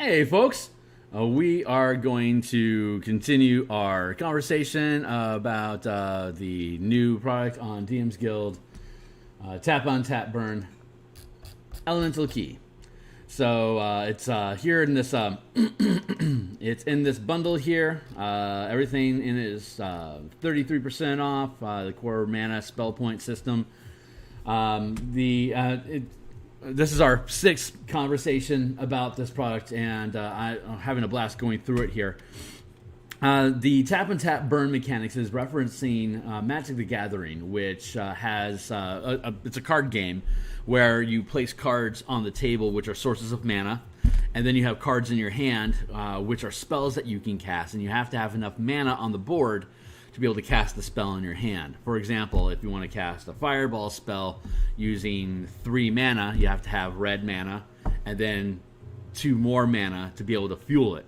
Hey, folks. We are going to continue our conversation about the new product on DMsGuild, Tap Untap Burn, Elemental Key. So it's here in this. It's in this bundle here. Everything in it is 33% off. The core mana spell point system. This is our sixth conversation about this product, and I'm having a blast going through it here. The Tap Untap Burn mechanics is referencing Magic the Gathering, which has it's a card game where you place cards on the table, which are sources of mana, and then you have cards in your hand, which are spells that you can cast, and you have to have enough mana on the board to be able to cast the spell in your hand. For example, if you want to cast a fireball spell using 3 mana, you have to have red mana and then 2 more mana to be able to fuel it,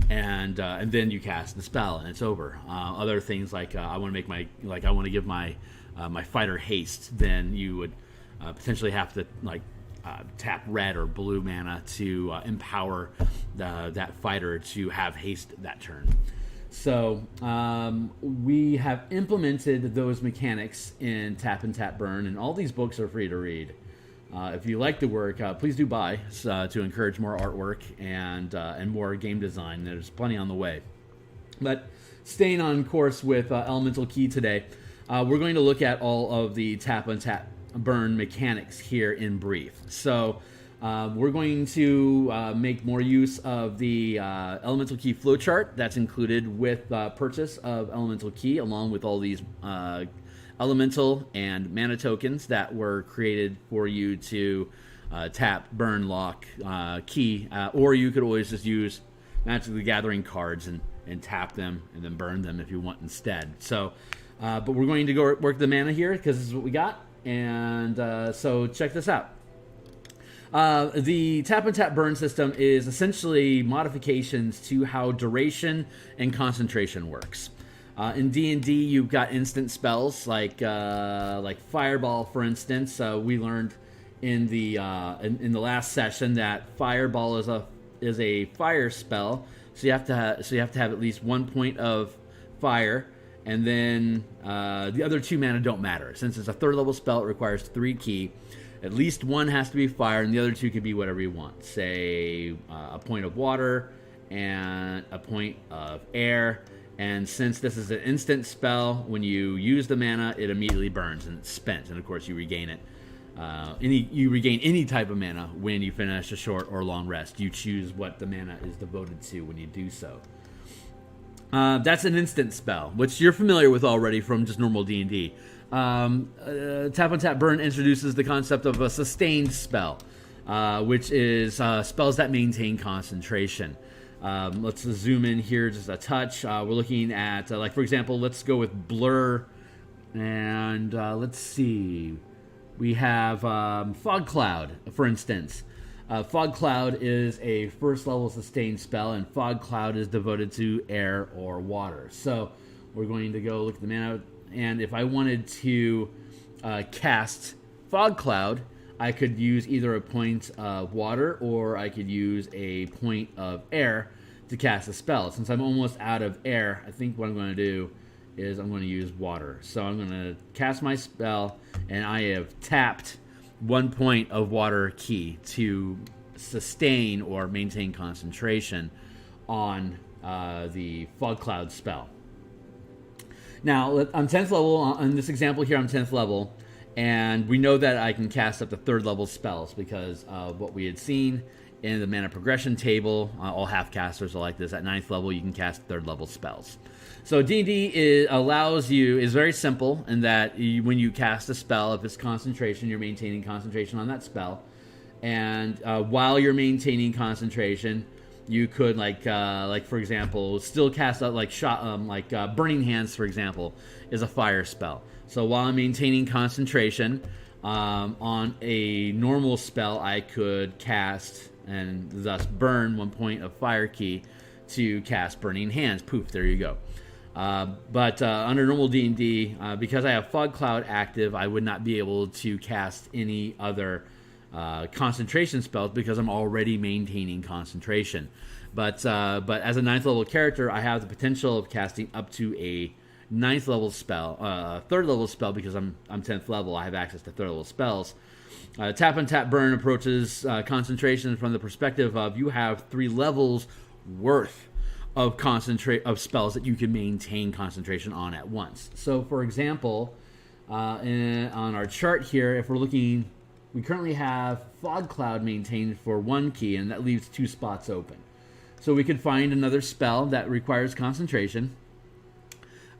and then you cast the spell and it's over. Other things like I want to give my fighter haste, then you would potentially have to tap red or blue mana to empower that fighter to have haste that turn. So we have implemented those mechanics in Tap Untap Burn, and all these books are free to read. If you like the work, please do buy to encourage more artwork and more game design. There's plenty on the way. But staying on course with Elemental Key today, we're going to look at all of the Tap Untap Burn mechanics here in brief. So we're going to make more use of the Elemental Key flowchart that's included with purchase of Elemental Key, along with all these elemental and mana tokens that were created for you to tap, burn, lock, key, or you could always just use Magic the Gathering cards and tap them and then burn them if you want instead. So, but we're going to go work the mana here because this is what we got, and so check this out. The Tap Untap Burn system is essentially modifications to how duration and concentration works. In D&D, you've got instant spells like Fireball, for instance. We learned in the last session that Fireball is a fire spell, so you have to have at least 1 point of fire, and then the other 2 mana don't matter. Since it's a 3rd level spell, it requires 3 key. At least 1 has to be fire, and the other 2 could be whatever you want. Say a point of water and a point of air. And since this is an instant spell, when you use the mana, it immediately burns and it's spent. And of course, you regain it. You regain any type of mana when you finish a short or long rest. You choose what the mana is devoted to when you do so. That's an instant spell, which you're familiar with already from just normal D&D. Tap Untap Burn introduces the concept of a sustained spell, which is spells that maintain concentration. Let's zoom in here just a touch. We're looking at, for example, let's go with Blur, and let's see. We have Fog Cloud, for instance. Fog Cloud is a 1st level sustained spell, and Fog Cloud is devoted to air or water. So we're going to go look at the mana. And if I wanted to cast Fog Cloud, I could use either a point of water or I could use a point of air to cast a spell. Since I'm almost out of air, I think what I'm going to do is I'm going to use water. So I'm going to cast my spell, and I have tapped 1 point of water key to sustain or maintain concentration on the Fog Cloud spell. Now, I'm 10th level. On this example here, I'm 10th level. And we know that I can cast up to 3rd level spells because of what we had seen in the mana progression table. All half casters are like this. At 9th level, you can cast 3rd level spells. So D&D is very simple in that when you cast a spell, if it's concentration, you're maintaining concentration on that spell. And while you're maintaining concentration, you could, for example, still cast out Burning Hands, for example, is a fire spell. So while I'm maintaining concentration on a normal spell, I could cast and thus burn 1 point of fire key to cast Burning Hands. Poof, there you go. But under normal D&D, because I have Fog Cloud active, I would not be able to cast any other concentration spells because I'm already maintaining concentration. But as a 9th level character, I have the potential of casting up to a 9th level spell, 3rd level spell, because I'm 10th level. I have access to 3rd level spells. Tap Untap Burn approaches concentration from the perspective of you have 3 levels worth of spells that you can maintain concentration on at once. So, for example, on our chart here, if we're looking, we currently have Fog Cloud maintained for 1 key, and that leaves 2 spots open. So we could find another spell that requires concentration.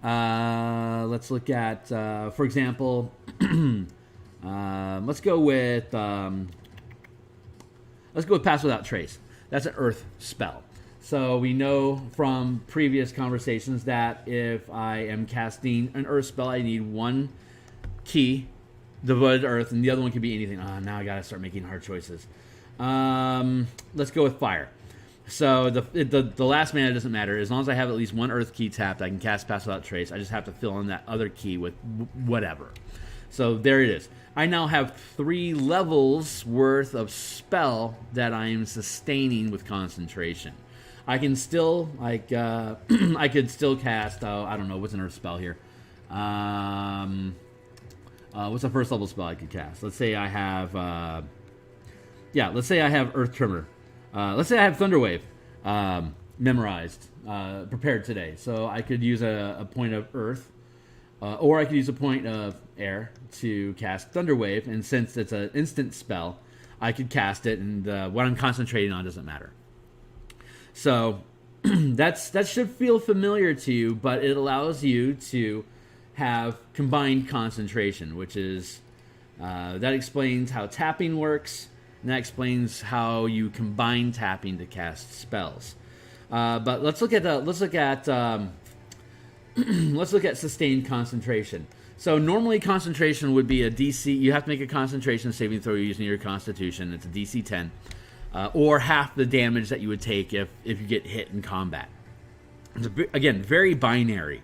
Let's look at, for example, let's go with Pass Without Trace. That's an Earth spell. So we know from previous conversations that if I am casting an Earth spell, I need 1 key devoted to Earth, and the other one could be anything. Now I gotta start making hard choices. Let's go with Fire. So the last mana doesn't matter. As long as I have at least 1 Earth key tapped, I can cast Pass Without Trace. I just have to fill in that other key with whatever. So there it is. I now have 3 levels worth of spell that I am sustaining with concentration. I can still, like, I could still cast, I don't know, what's an Earth spell here? What's the 1st level spell I could cast? Let's say I have, let's say I have Earth Tremor. Let's say I have Thunderwave memorized, prepared today. So I could use a point of Earth, or I could use a point of Air to cast Thunderwave. And since it's an instant spell, I could cast it, and what I'm concentrating on doesn't matter. So that should feel familiar to you, but it allows you to have combined concentration, which is that explains how tapping works. And that explains how you combine tapping to cast spells. But let's look at sustained concentration. So normally concentration would be a DC. You have to make a concentration saving throw using your Constitution. It's a DC 10, or half the damage that you would take if you get hit in combat. It's again very binary.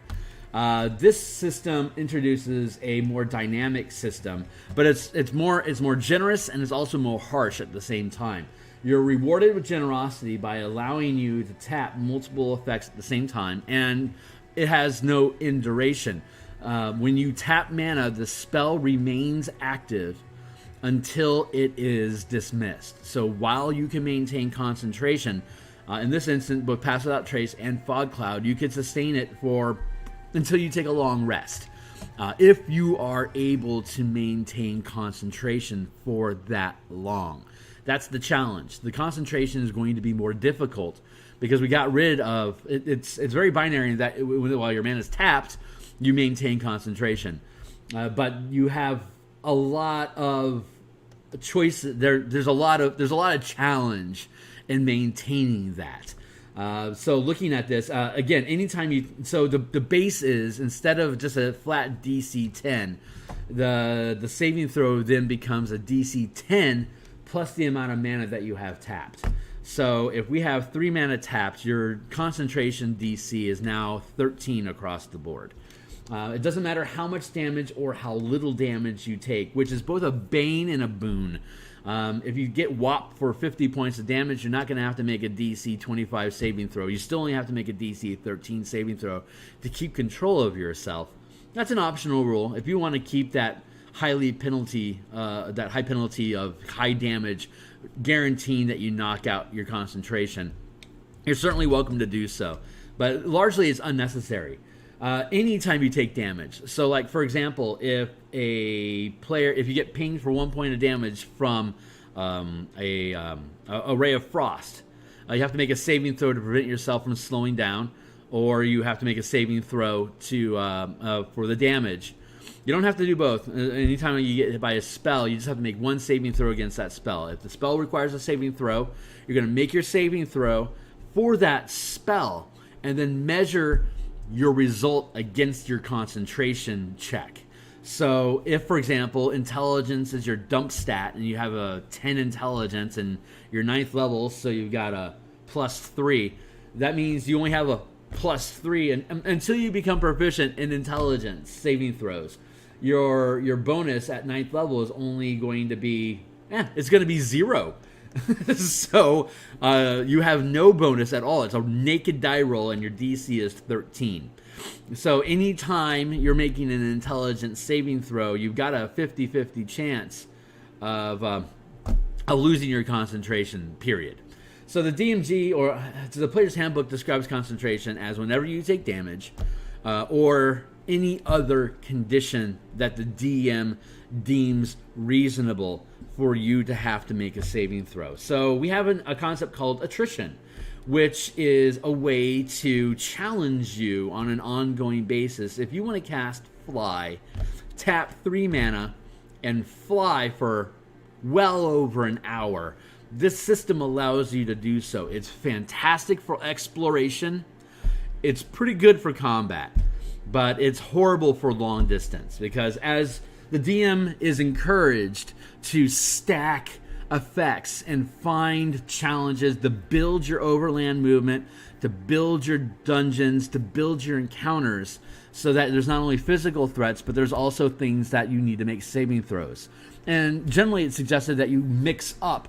This system introduces a more dynamic system, but it's more generous, and it's also more harsh at the same time. You're rewarded with generosity by allowing you to tap multiple effects at the same time, and it has no end duration. When you tap mana, the spell remains active until it is dismissed. So while you can maintain concentration, in this instance, both Pass Without Trace and Fog Cloud, you can sustain it until you take a long rest. If you are able to maintain concentration for that long. That's the challenge. The concentration is going to be more difficult because we got rid of it's very binary in that while your mana is tapped, you maintain concentration. But you have a lot of choice. There's a lot of challenge in maintaining that. So looking at this, again, anytime the base is, instead of just a flat DC 10, the saving throw then becomes a DC 10 plus the amount of mana that you have tapped. So if we have 3 mana tapped, your concentration DC is now 13 across the board. It doesn't matter how much damage or how little damage you take, which is both a bane and a boon. If you get whopped for 50 points of damage, you're not going to have to make a DC 25 saving throw. You still only have to make a DC 13 saving throw to keep control of yourself. That's an optional rule. If you want to keep that high penalty of high damage, guaranteeing that you knock out your concentration, you're certainly welcome to do so. But largely it's unnecessary. Anytime you take damage. So, like, for example, if you get pinged for 1 point of damage from a ray of frost, you have to make a saving throw to prevent yourself from slowing down, or you have to make a saving throw for the damage. You don't have to do both. Anytime you get hit by a spell, you just have to make one saving throw against that spell. If the spell requires a saving throw, you're going to make your saving throw for that spell, and then measure your result against your concentration check. So if, for example, intelligence is your dump stat and you have a 10 intelligence and you're 9th level, so you've got a +3, that means you only have a +3 until you become proficient in intelligence saving throws. Your bonus at 9th level is only going to be it's going to be 0. So you have no bonus at all. It's a naked die roll, and your DC is 13. So anytime you're making an intelligence saving throw, you've got a 50-50 chance of losing your concentration, period. So the DMG, or the player's handbook, describes concentration as whenever you take damage or any other condition that the DM deems reasonable for you to have to make a saving throw. So we have a concept called Attrition, which is a way to challenge you on an ongoing basis. If you want to cast Fly, tap 3 mana and fly for well over an hour, this system allows you to do so. It's fantastic for exploration. It's pretty good for combat, but it's horrible for long distance, because as the DM is encouraged to stack effects and find challenges to build your overland movement, to build your dungeons, to build your encounters, so that there's not only physical threats, but there's also things that you need to make saving throws. And generally it's suggested that you mix up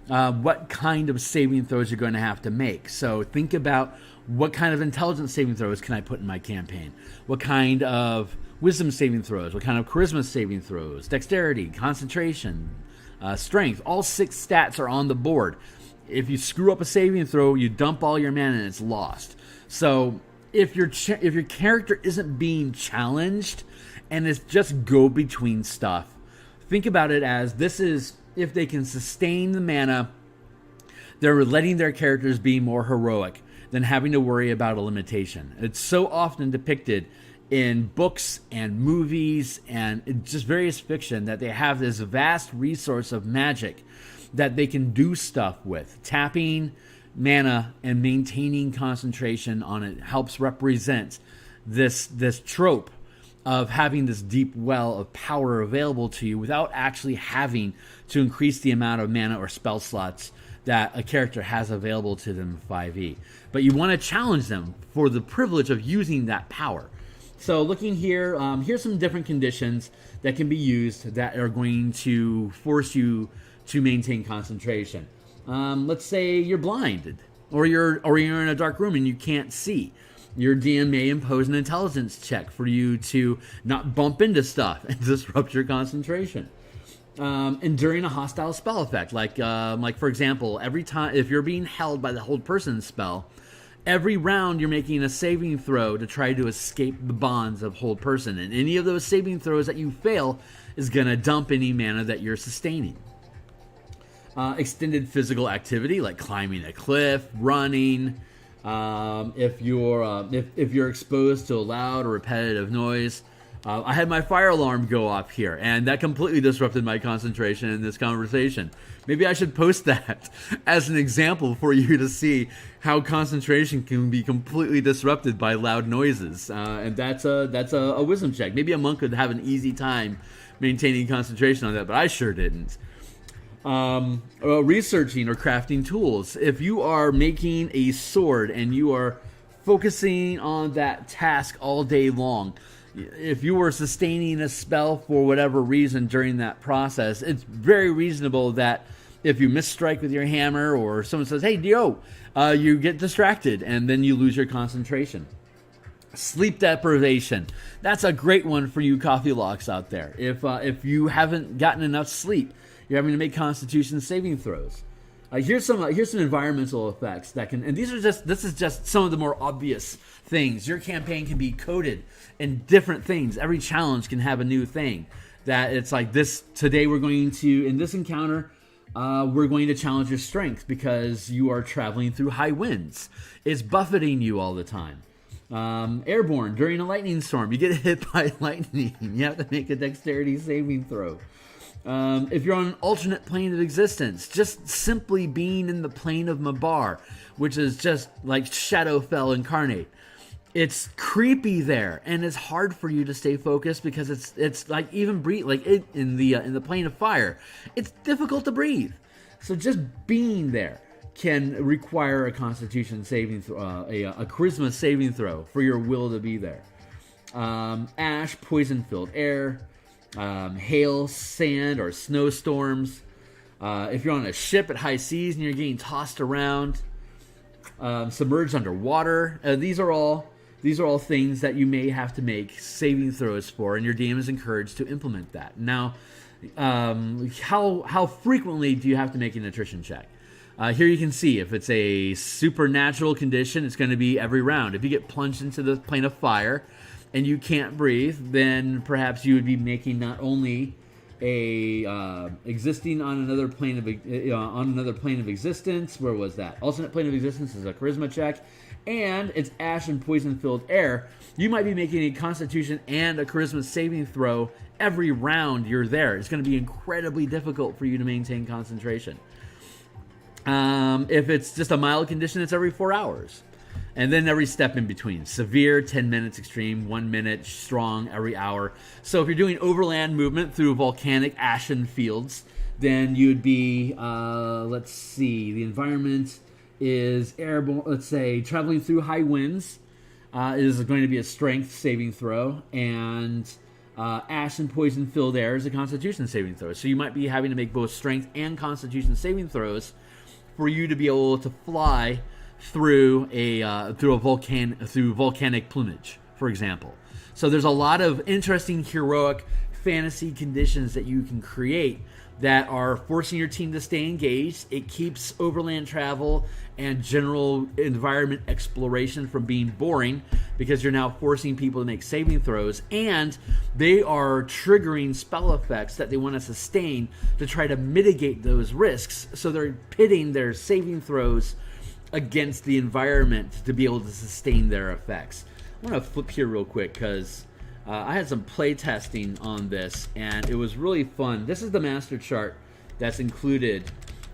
what kind of saving throws you're going to have to make. So think about, what kind of intelligence saving throws can I put in my campaign? What kind of wisdom saving throws? What kind of charisma saving throws? Dexterity, concentration, strength. All 6 stats are on the board. If you screw up a saving throw, you dump all your mana and it's lost. So if your character isn't being challenged and it's just go between stuff, think about it as, this is if they can sustain the mana, they're letting their characters be more heroic than having to worry about a limitation. It's so often depicted in books and movies and just various fiction that they have this vast resource of magic that they can do stuff with. Tapping mana and maintaining concentration on it helps represent this trope of having this deep well of power available to you without actually having to increase the amount of mana or spell slots that a character has available to them in 5e. But you want to challenge them for the privilege of using that power. So looking here, here's some different conditions that can be used that are going to force you to maintain concentration. Let's say you're blinded, or you're in a dark room and you can't see. Your DM may impose an intelligence check for you to not bump into stuff and disrupt your concentration. And during a hostile spell effect, like for example, every time if you're being held by the hold person spell, every round you're making a saving throw to try to escape the bonds of hold person, and any of those saving throws that you fail is going to dump any mana that you're sustaining. Extended physical activity like climbing a cliff, running. If you're exposed to a loud or repetitive noise. I had my fire alarm go off here, and that completely disrupted my concentration in this conversation. Maybe I should post that as an example for you to see how concentration can be completely disrupted by loud noises. And that's a wisdom check. Maybe a monk could have an easy time maintaining concentration on that, but I sure didn't. Researching or crafting tools. If you are making a sword and you are focusing on that task all day long, if you were sustaining a spell for whatever reason during that process, it's very reasonable that if you misstrike with your hammer or someone says, hey, Dio, you get distracted and then you lose your concentration. Sleep deprivation. That's a great one for you coffee locks out there. If you haven't gotten enough sleep, you're having to make constitution saving throws. Here's some environmental effects that can, and this is just some of the more obvious things. Your campaign can be coded in different things. Every challenge can have a new thing that it's like this. Today we're going to, in this encounter, we're going to challenge your strength because you are traveling through high winds. It's buffeting you all the time. Airborne, during a lightning storm, you get hit by lightning. You have to make a dexterity saving throw. If you're on an alternate plane of existence, just simply being in the plane of Mabar, which is just like Shadowfell incarnate, it's creepy there, and it's hard for you to stay focused because it's like even breathe like it in the plane of fire. It's difficult to breathe, so just being there can require a Constitution saving throw, a Charisma saving throw for your will to be there. Ash, poison-filled air. Hail, sand, or snowstorms. If you're on a ship at high seas and you're getting tossed around, submerged underwater, these are all things that you may have to make saving throws for, and your DM is encouraged to implement that. Now, how frequently do you have to make an attrition check? Here you can see if it's a supernatural condition, it's going to be every round. If you get plunged into the plane of fire and you can't breathe, then perhaps you would be making not only a existing on another plane of existence. Where was that? Alternate plane of existence is a charisma check, and it's ash and poison filled air. You might be making a Constitution and a charisma saving throw every round you're there. It's going to be incredibly difficult for you to maintain concentration. If it's just a mild condition, it's every 4 hours. And then every step in between. Severe, 10 minutes. Extreme, 1 minute. Strong, every hour. So if you're doing overland movement through volcanic ashen fields, then you'd be, let's see, the environment is airborne. Let's say traveling through high winds is going to be a strength saving throw. And ash and poison filled air is a Constitution saving throw. So you might be having to make both strength and Constitution saving throws for you to be able to fly through volcanic plumage, for example. So there's a lot of interesting heroic fantasy conditions that you can create that are forcing your team to stay engaged. It keeps overland travel and general environment exploration from being boring, because you're now forcing people to make saving throws, and they are triggering spell effects that they want to sustain to try to mitigate those risks. So they're pitting their saving throws against the environment to be able to sustain their effects. I want to flip here real quick because I had some play testing on this, and it was really fun. This is the master chart that's included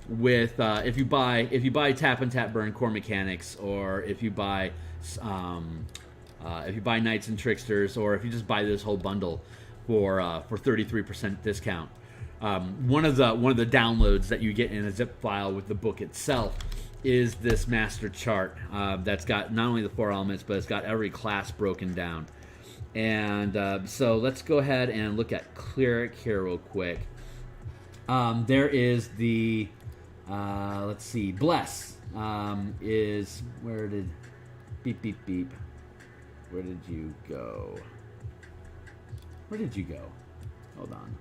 with if you buy Tap Untap Burn core mechanics, or if you buy Knights and Tricksters, or if you just buy this whole bundle for 33% discount. One of the downloads that you get in a zip file with the book itself is this master chart that's got not only the 4 elements, but it's got every class broken down. And so let's go ahead and look at Cleric here real quick. There is the let's see, Bless is, where did beep beep beep? Where did you go? Hold on.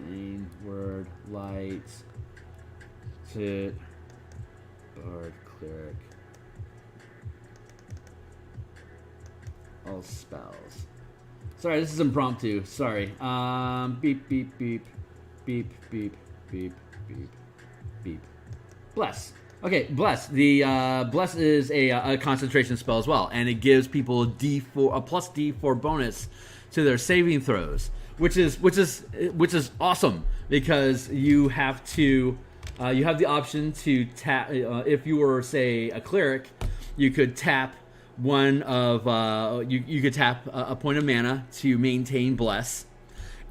Name, word, light, sit, bard, cleric, all spells. Sorry, this is impromptu. Sorry. Beep beep beep beep beep beep beep beep. Bless. Okay, Bless. The Bless is a concentration spell as well, and it gives people a plus D4 bonus to their saving throws, which is awesome, because you have to you have the option to tap. If you were, say, a cleric, you could tap one of you could tap a point of mana to maintain Bless,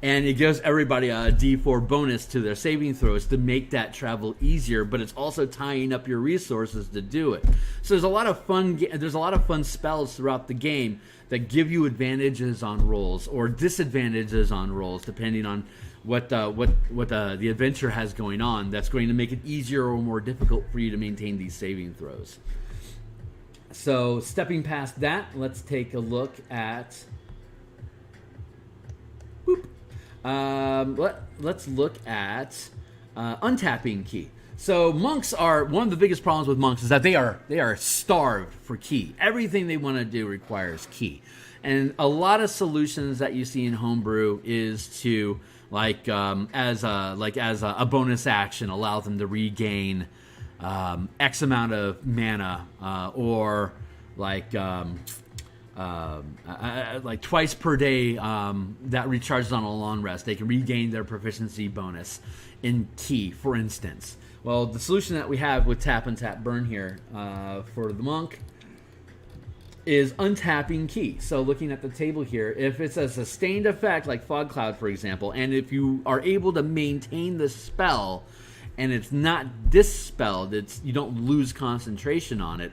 and it gives everybody a D4 bonus to their saving throws to make that travel easier. But it's also tying up your resources to do it. So there's a lot of fun spells throughout the game that give you advantages on rolls or disadvantages on rolls, depending on what the adventure has going on. That's going to make it easier or more difficult for you to maintain these saving throws. So stepping past that, let's take a look at. Let's look at Untapping Key. So monks are, one of the biggest problems with monks is that they are starved for key. Everything they want to do requires key, and a lot of solutions that you see in homebrew is to as a bonus action allow them to regain X amount of mana, or like twice per day that recharges on a long rest. They can regain their proficiency bonus in key, for instance. Well, the solution that we have with Tap Untap Burn here for the monk is Untapping Key. So looking at the table here, if it's a sustained effect like Fog Cloud, for example, and if you are able to maintain the spell and it's not dispelled, you don't lose concentration on it,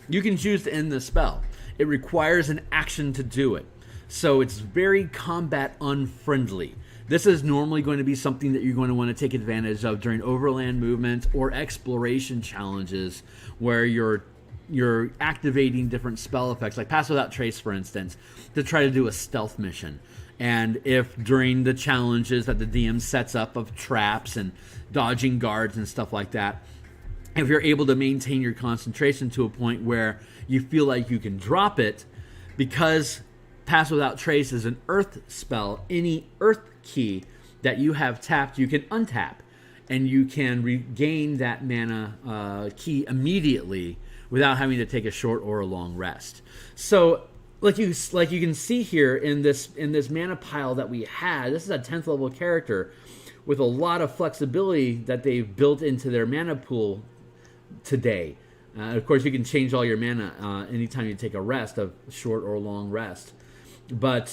you can choose to end the spell. It requires an action to do it. So it's very combat unfriendly. This is normally going to be something that you're going to want to take advantage of during overland movement or exploration challenges where you're activating different spell effects, like Pass Without Trace, for instance, to try to do a stealth mission. And if during the challenges that the DM sets up of traps and dodging guards and stuff like that, if you're able to maintain your concentration to a point where you feel like you can drop it, because Pass Without Trace is an earth spell, any earth key that you have tapped, you can untap, and you can regain that mana key immediately without having to take a short or a long rest. So, like you can see here in this mana pile that we had, this is a 10th level character with a lot of flexibility that they've built into their mana pool today. Of course, you can change all your mana anytime you take a rest, a short or long rest. But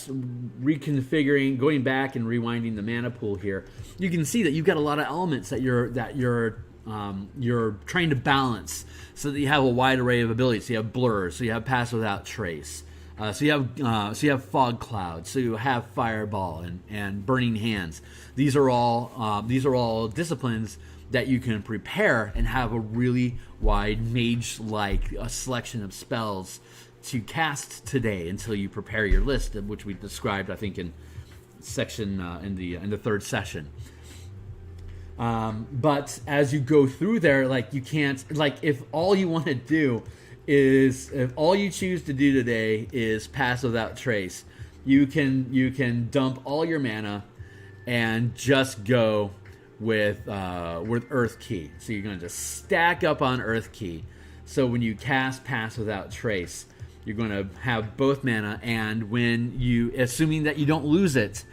reconfiguring, going back and rewinding the mana pool here, you can see that you've got a lot of elements that you're trying to balance so that you have a wide array of abilities. So you have blur, so you have Pass Without Trace, so you have fog cloud, so you have fireball and burning hands. These are all disciplines that you can prepare and have a really wide mage-like selection of spells to cast today until you prepare your list, which we described, I think, in section in the third session. But as you go through there, like you can't, like if all you want to do is, if all you choose to do today is Pass Without Trace, you can dump all your mana and just go with Earth Key. So you're going to just stack up on Earth Key. So when you cast Pass Without Trace, you're going to have both mana, and when you, assuming that you don't lose it,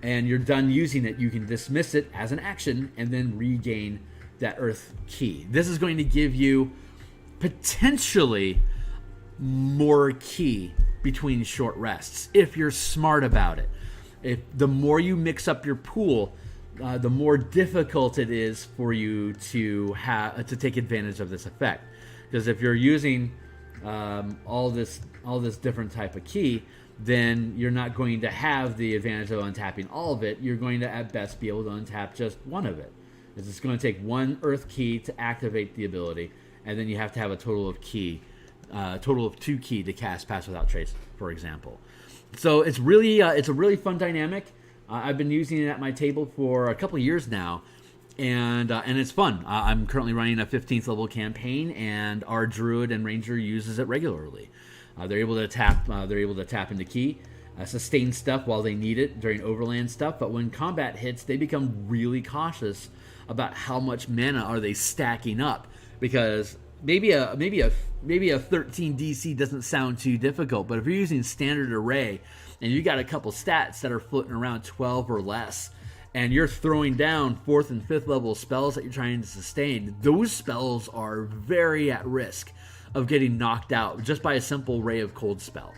and you're done using it, you can dismiss it as an action and then regain that Earth Key. This is going to give you potentially more key between short rests if you're smart about it. If the more you mix up your pool, the more difficult it is for you to take advantage of this effect. Because if you're using all this different type of key, then you're not going to have the advantage of untapping all of it. You're going to at best be able to untap just one of it. It's just going to take one Earth Key to activate the ability, and then you have to have a total of 2 key to cast Pass Without Trace, for example. So it's really it's a really fun dynamic. I've been using it at my table for a couple of years now, and it's fun. I'm currently running a 15th level campaign, and our druid and ranger uses it regularly. They're able to tap into key, sustain stuff while they need it during overland stuff. But when combat hits, they become really cautious about how much mana are they stacking up, because maybe a 13 DC doesn't sound too difficult, but if you're using standard array and you got a couple stats that are floating around 12 or less, and you're throwing down 4th and 5th level spells that you're trying to sustain, those spells are very at risk of getting knocked out just by a simple Ray of Cold spell,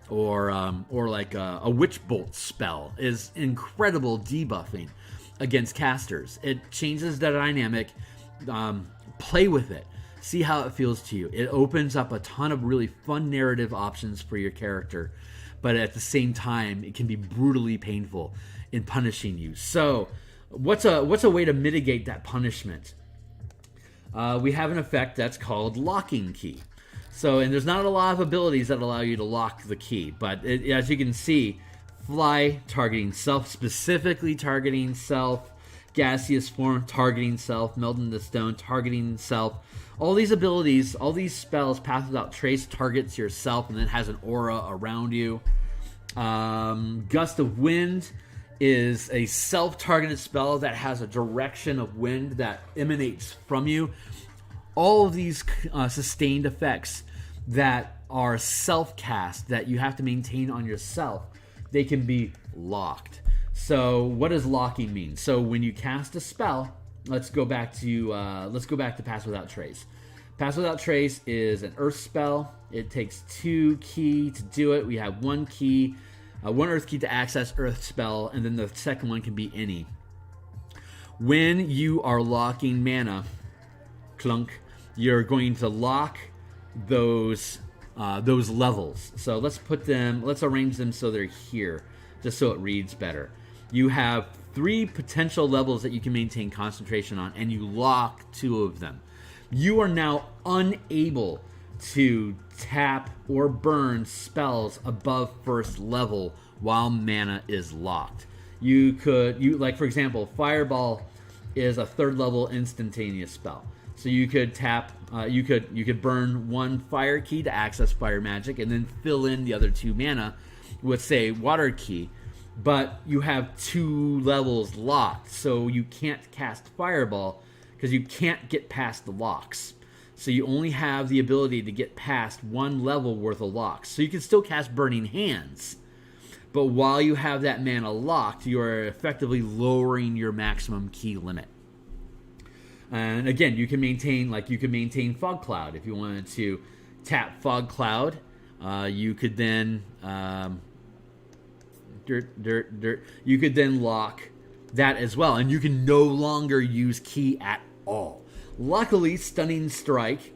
or like a Witch Bolt spell is incredible debuffing against casters. It changes the dynamic. Play with it. See how it feels to you. It opens up a ton of really fun narrative options for your character, but at the same time, it can be brutally painful in punishing you. So, what's a way to mitigate that punishment? We have an effect that's called Locking Key. So, and there's not a lot of abilities that allow you to lock the key, but as you can see, Fly targeting self, specifically targeting self, Gaseous Form targeting self, Meld into Stone targeting self. All these abilities, all these spells, Path Without Trace targets yourself and then has an aura around you. Gust of Wind is a self-targeted spell that has a direction of wind that emanates from you. All of these sustained effects that are self-cast that you have to maintain on yourself, they can be locked. So what does locking mean? So when you cast a spell, let's go back to Pass Without Trace. Pass Without Trace is an earth spell. It takes 2 key to do it. We have 1 key, 1 earth key to access earth spell, and then the second one can be any. When you are locking mana, clunk, you're going to lock those levels. So let's arrange them so they're here, just so it reads better. You have 3 potential levels that you can maintain concentration on, and you lock 2 of them. You are now unable to tap or burn spells above first level while mana is locked. Like for example, Fireball is a 3rd level instantaneous spell. So you could tap, you could burn 1 fire key to access fire magic, and then fill in the other 2 mana with, say, water key. But you have 2 levels locked, so you can't cast Fireball because you can't get past the locks. So you only have the ability to get past 1 level worth of locks. So you can still cast Burning Hands, but while you have that mana locked, you are effectively lowering your maximum key limit. And again, you can maintain Fog Cloud. If you wanted to tap Fog Cloud, you could then you could then lock that as well, and you can no longer use key at all. Luckily, Stunning Strike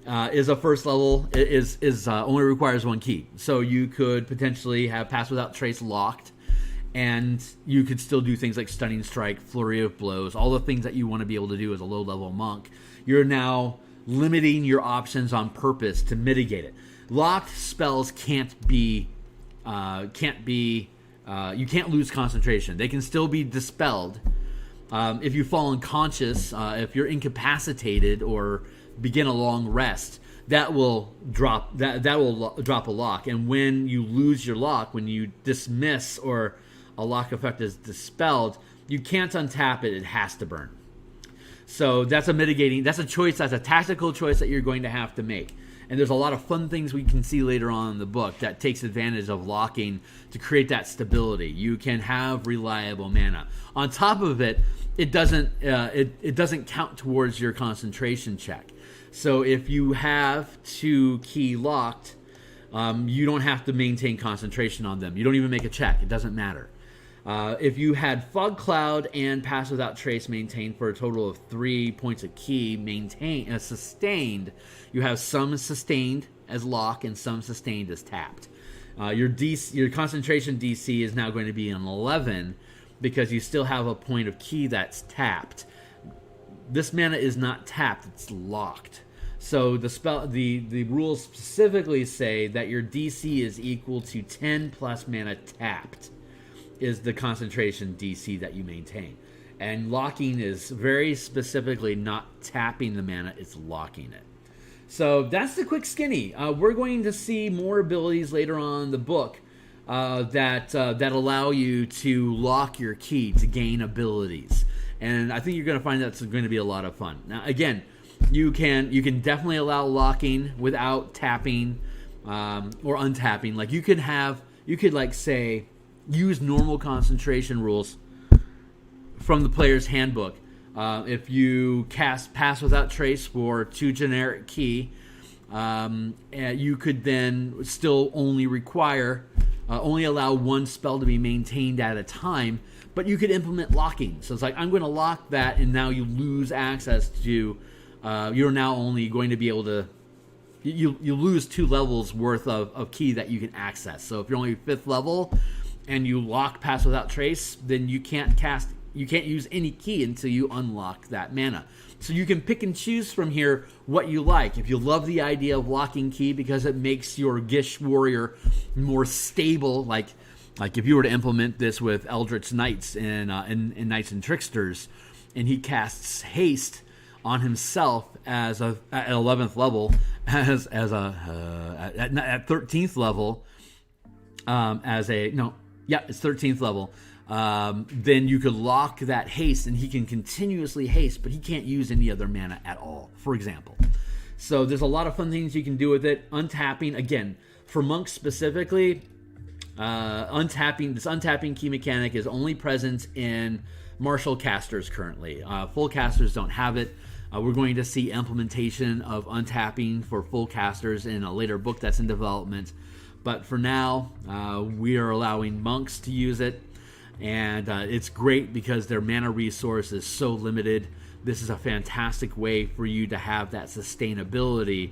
is a 1st level. Is only requires 1 key, so you could potentially have Pass Without Trace locked, and you could still do things like Stunning Strike, Flurry of Blows, all the things that you want to be able to do as a low-level monk. You're now limiting your options on purpose to mitigate it. Locked spells can't be you can't lose concentration. They can still be dispelled. If you fall unconscious, if you're incapacitated or begin a long rest, that will drop drop a lock. And when you lose your lock, when you dismiss or a lock effect is dispelled, you can't untap it. It has to burn. So that's a choice. That's a tactical choice that you're going to have to make. And there's a lot of fun things we can see later on in the book that takes advantage of locking to create that stability. You can have reliable mana. On top of it, it doesn't count towards your concentration check. So if you have 2 key locked, you don't have to maintain concentration on them. You don't even make a check. It doesn't matter. If you had Fog Cloud and Pass Without Trace maintained for a total of 3 points of key sustained, you have some sustained as lock and some sustained as tapped. Your concentration DC is now going to be an 11 because you still have a point of key that's tapped. This mana is not tapped, it's locked. So the rules specifically say that your DC is equal to 10 plus mana tapped is the concentration DC that you maintain. And locking is very specifically not tapping the mana, it's locking it. So that's the quick skinny. We're going to see more abilities later on in the book that allow you to lock your key to gain abilities. And I think you're going to find that's going to be a lot of fun. Now, again, you can definitely allow locking without tapping or untapping. Like you could say use normal concentration rules from the player's handbook. If you cast Pass Without Trace for 2 generic key, you could then still only allow 1 spell to be maintained at a time, but you could implement locking. So it's like, I'm going to lock that, and now you lose access to, you're now only going to be able to, you lose 2 levels worth of key that you can access. So if you're only 5th level and you lock Pass Without Trace, then you can't use any key until you unlock that mana. So you can pick and choose from here what you like. If you love the idea of locking key because it makes your Gish warrior more stable, like if you were to implement this with Eldritch Knights in Knights and Tricksters, and he casts haste on himself at 11th level, at 13th level, it's 13th level. Then you could lock that haste, and he can continuously haste, but he can't use any other mana at all, for example. So there's a lot of fun things you can do with it. Untapping, again, for monks specifically, this untapping key mechanic is only present in martial casters currently. Full casters don't have it. We're going to see implementation of untapping for full casters in a later book that's in development. But for now, we are allowing monks to use it. And it's great because their mana resource is so limited. This is a fantastic way for you to have that sustainability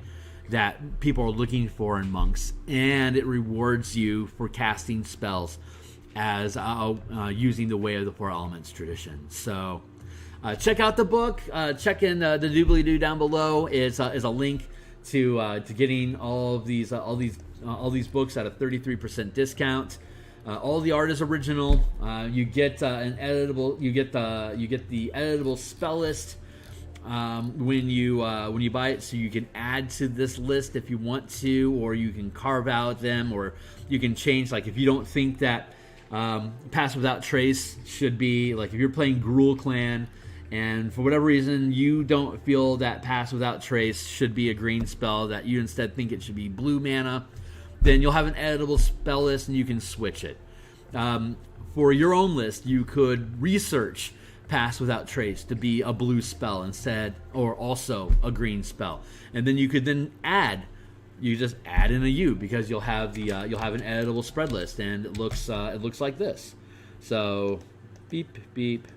that people are looking for in monks. And it rewards you for casting spells as using the Way of the Four Elements tradition. So check out the book. Check in the doobly-doo down below is a link to getting all these books at a 33% discount. All the art is original. You get an editable. You get the editable spell list when you buy it, so you can add to this list if you want to, or you can carve out them, or you can change. Like if you don't think that Pass Without Trace should be, like if you're playing Gruul Clan and for whatever reason you don't feel that Pass Without Trace should be a green spell, that you instead think it should be blue mana, then you'll have an editable spell list and you can switch it. For your own list, you could research Pass Without Trace to be a blue spell instead, or also a green spell, and then you could then add. You just add in a U, because you'll have an editable spread list, and it looks like this. So, beep beep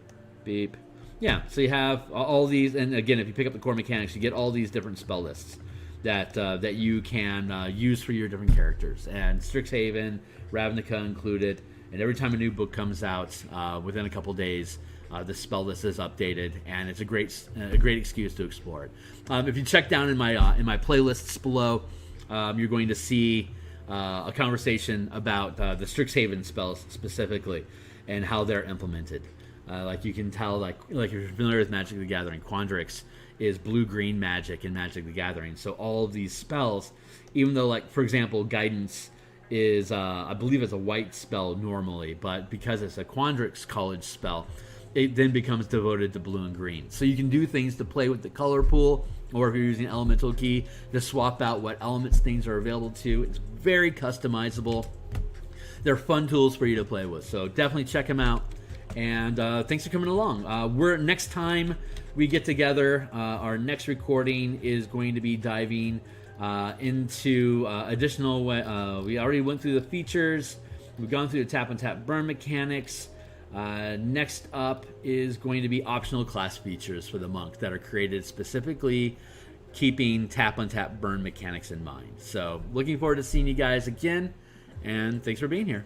beep. Yeah. So you have all these, and again, if you pick up the core mechanics, you get all these different spell lists that you can use for your different characters, and Strixhaven, Ravnica included. And every time a new book comes out, within a couple days, the spell list is updated, and it's a great excuse to explore it. If you check down in my playlists below, you're going to see a conversation about the Strixhaven spells specifically and how they're implemented. Like you can tell, like if you're familiar with Magic the Gathering, Quandrix is blue-green magic in Magic the Gathering. So all of these spells, even though, like for example, Guidance is I believe it's a white spell normally, but because it's a Quandrix college spell, it then becomes devoted to blue and green. So you can do things to play with the color pool, or if you're using Elemental Key, to swap out what elements things are available to. It's very customizable. They're fun tools for you to play with, so definitely check them out. And thanks for coming along. Next time we get together, our next recording is going to be diving into additional. We already went through the features. We've gone through the Tap Untap Burn mechanics. Next up is going to be optional class features for the monk that are created specifically keeping Tap Untap Burn mechanics in mind. So looking forward to seeing you guys again, and thanks for being here.